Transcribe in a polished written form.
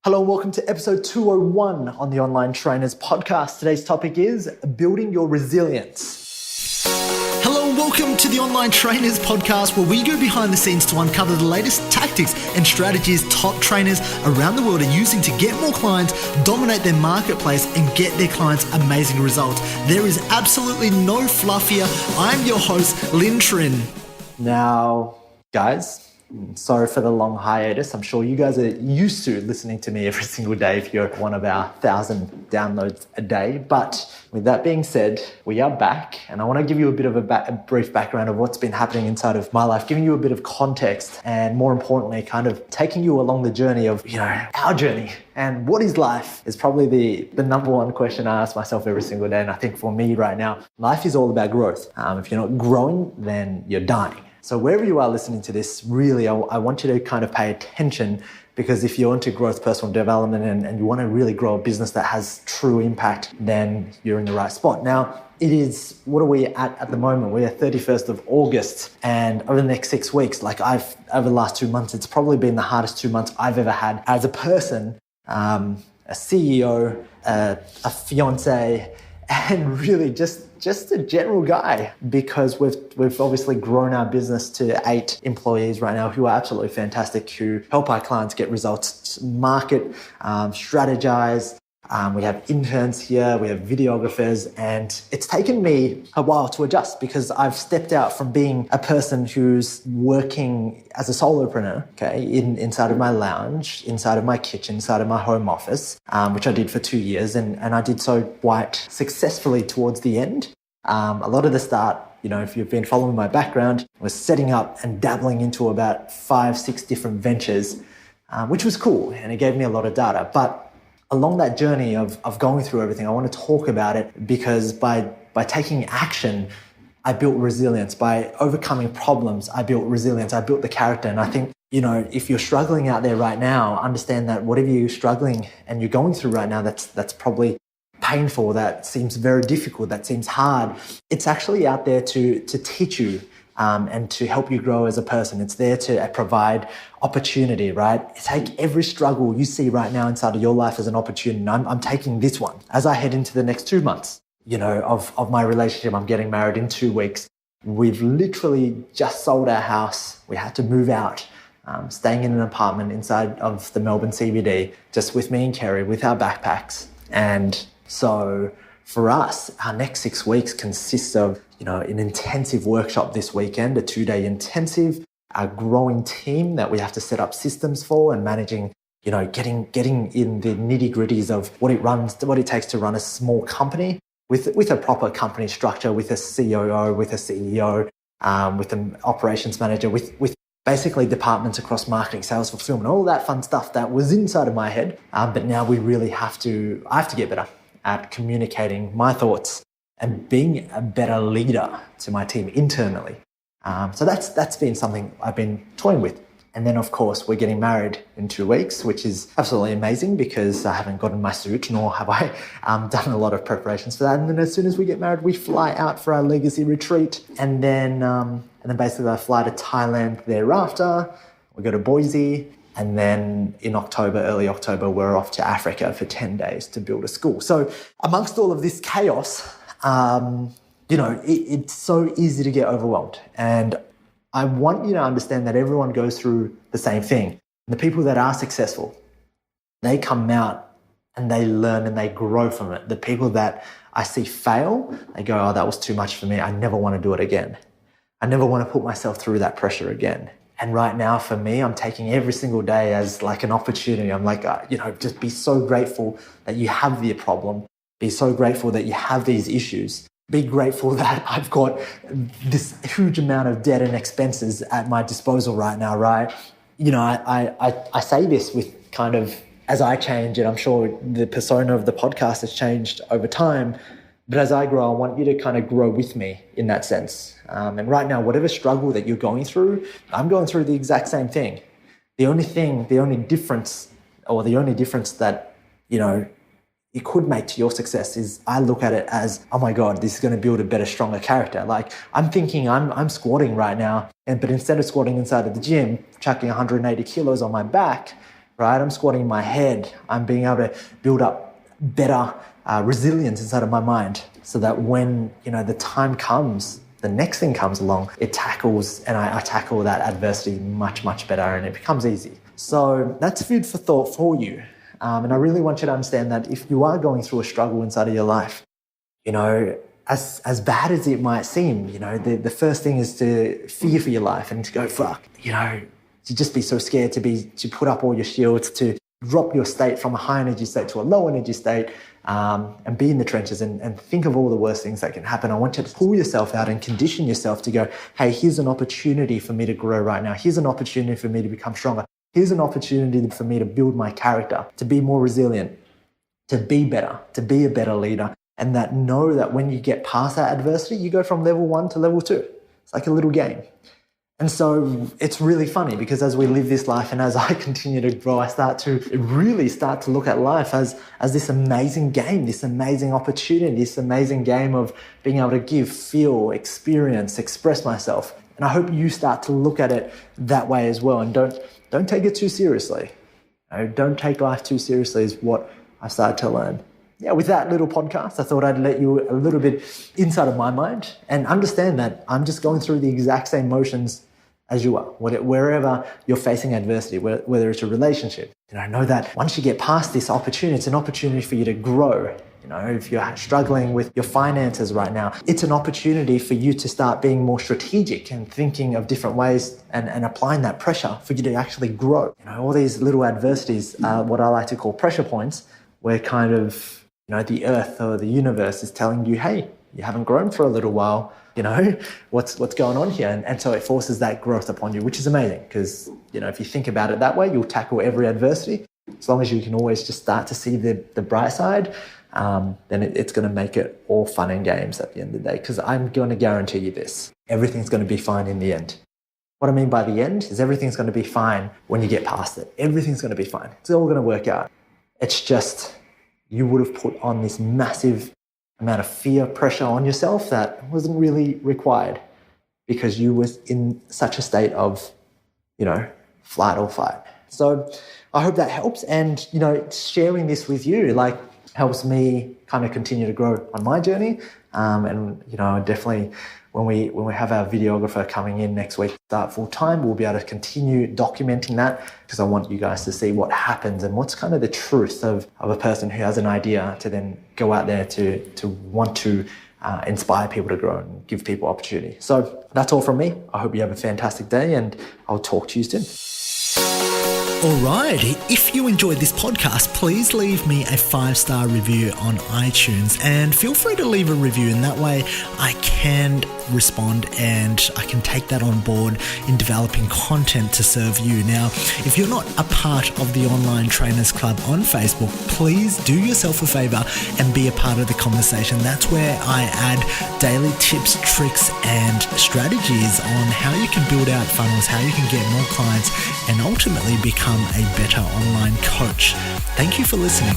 Hello and welcome to episode 201 on the Online Trainers Podcast. Today's topic is building your resilience. Hello and welcome to the Online Trainers Podcast, where we go behind the scenes to uncover the latest tactics and strategies top trainers around the world are using to get more clients, dominate their marketplace, and get their clients amazing results. There is absolutely no fluff here. I'm your host, Lynn Trin. Now, guys, sorry for the long hiatus. I'm sure you guys are used to listening to me every single day if you're one of our 1,000 downloads a day. But with that being said, we are back, and I want to give you a bit of a brief background of what's been happening inside of my life, giving you a bit of context, and more importantly, kind of taking you along the journey of, our journey. And what is life is probably the number one question I ask myself every single day. And I think for me right now, life is all about growth. If you're not growing, then you're dying. So wherever you are listening to this, really, I want you to kind of pay attention, because if you're into growth, personal development, and you want to really grow a business that has true impact, then you're in the right spot. Now, it is, what are we at the moment? We're 31st of August, and over the next 6 weeks, over the last 2 months, it's probably been the hardest 2 months I've ever had as a person, a CEO, a fiance, and really just a general guy, because we've obviously grown our business to 8 employees right now who are absolutely fantastic, who help our clients get results, market, strategize. We have interns here, we have videographers, and it's taken me a while to adjust, because I've stepped out from being a person who's working as a solopreneur, inside of my lounge, inside of my kitchen, inside of my home office, which I did for 2 years, and I did so quite successfully towards the end. A lot of the start, if you've been following my background, was setting up and dabbling into about 5-6 different ventures, which was cool, and it gave me a lot of data. But along that journey of going through everything, I want to talk about it, because by taking action, I built resilience. By overcoming problems, I built resilience. I built the character. And I think, if you're struggling out there right now, understand that whatever you're struggling and you're going through right now, that's probably painful, that seems very difficult, that seems hard. It's actually out there to teach you and to help you grow as a person. It's there to provide opportunity, right? Take every struggle you see right now inside of your life as an opportunity. I'm taking this one as I head into the next 2 months, of my relationship. I'm getting married in 2 weeks. We've literally just sold our house. We had to move out, staying in an apartment inside of the Melbourne CBD, just with me and Kerry, with our backpacks. And so for us, our next 6 weeks consists of, an intensive workshop this weekend, a 2-day intensive, a growing team that we have to set up systems for, and managing, getting in the nitty gritties of what it takes to run a small company with a proper company structure, with a COO, with a CEO, with an operations manager, with basically departments across marketing, sales, fulfillment, all that fun stuff that was inside of my head. But now I have to get better at communicating my thoughts and being a better leader to my team internally. So that's been something I've been toying with. And then, of course, we're getting married in 2 weeks, which is absolutely amazing, because I haven't gotten my suit, nor have I done a lot of preparations for that. And then as soon as we get married, we fly out for our legacy retreat. And then basically I fly to Thailand thereafter. We go to Boise. And then in October, early October, we're off to Africa for 10 days to build a school. So amongst all of this chaos, it's so easy to get overwhelmed. And I want you to understand that everyone goes through the same thing. The people that are successful, they come out and they learn and they grow from it. The people that I see fail, they go, oh, that was too much for me. I never want to do it again. I never want to put myself through that pressure again. And right now for me, I'm taking every single day as like an opportunity. I'm like, just be so grateful that you have the problem. Be so grateful that you have these issues. Be grateful that I've got this huge amount of debt and expenses at my disposal right now, right? I say this with kind of, as I change, and I'm sure the persona of the podcast has changed over time, but as I grow, I want you to kind of grow with me in that sense. And right now, whatever struggle that you're going through, I'm going through the exact same thing. The only difference that, it could make to your success is I look at it as, oh my God, this is going to build a better, stronger character. Like I'm thinking I'm squatting right now, but instead of squatting inside of the gym, chucking 180 kilos on my back, right? I'm squatting my head. I'm being able to build up better resilience inside of my mind so that when, the time comes, the next thing comes along, it tackles, and I tackle that adversity much, much better, and it becomes easy. So that's food for thought for you. And I really want you to understand that if you are going through a struggle inside of your life, as bad as it might seem, the first thing is to fear for your life and to go, fuck, to just be so scared to put up all your shields, to drop your state from a high energy state to a low energy state, and be in the trenches and think of all the worst things that can happen. I want you to pull yourself out and condition yourself to go, hey, here's an opportunity for me to grow right now. Here's an opportunity for me to become stronger. Here's an opportunity for me to build my character, to be more resilient, to be better, to be a better leader. And know that when you get past that adversity, you go from level 1 to level 2. It's like a little game. And so it's really funny because as we live this life and as I continue to grow, I start to look at life as this amazing game, this amazing opportunity, this amazing game of being able to give, feel, experience, express myself. And I hope you start to look at it that way as well. And don't take it too seriously. Don't take life too seriously is what I started to learn. Yeah, with that little podcast, I thought I'd let you a little bit inside of my mind and understand that I'm just going through the exact same motions as you are, wherever you're facing adversity, whether it's a relationship. Know that once you get past this opportunity, it's an opportunity for you to grow. If you're struggling with your finances right now, it's an opportunity for you to start being more strategic and thinking of different ways and applying that pressure for you to actually grow. All these little adversities are what I like to call pressure points, where kind of the earth or the universe is telling you, hey, you haven't grown for a little while, what's going on here? And so it forces that growth upon you, which is amazing because, if you think about it that way, you'll tackle every adversity. As long as you can always just start to see the bright side, then it's going to make it all fun and games at the end of the day, because I'm going to guarantee you this. Everything's going to be fine in the end. What I mean by the end is everything's going to be fine when you get past it. Everything's going to be fine. It's all going to work out. It's just you would have put on this massive amount of fear, pressure on yourself that wasn't really required because you was in such a state of, flight or fight. So I hope that helps. And, sharing this with you, helps me kind of continue to grow on my journey. And, definitely when we have our videographer coming in next week, start full time, we'll be able to continue documenting that because I want you guys to see what happens and what's kind of the truth of a person who has an idea to then go out there to want to inspire people to grow and give people opportunity. So that's all from me. I hope you have a fantastic day and I'll talk to you soon. All right, if you enjoyed this podcast, please leave me a 5-star review on iTunes and feel free to leave a review, and that way I can respond and I can take that on board in developing content to serve you. Now, if you're not a part of the Online Trainers Club on Facebook, please do yourself a favor and be a part of the conversation. That's where I add daily tips, tricks, and strategies on how you can build out funnels, how you can get more clients, and ultimately become a better online coach. Thank you for listening.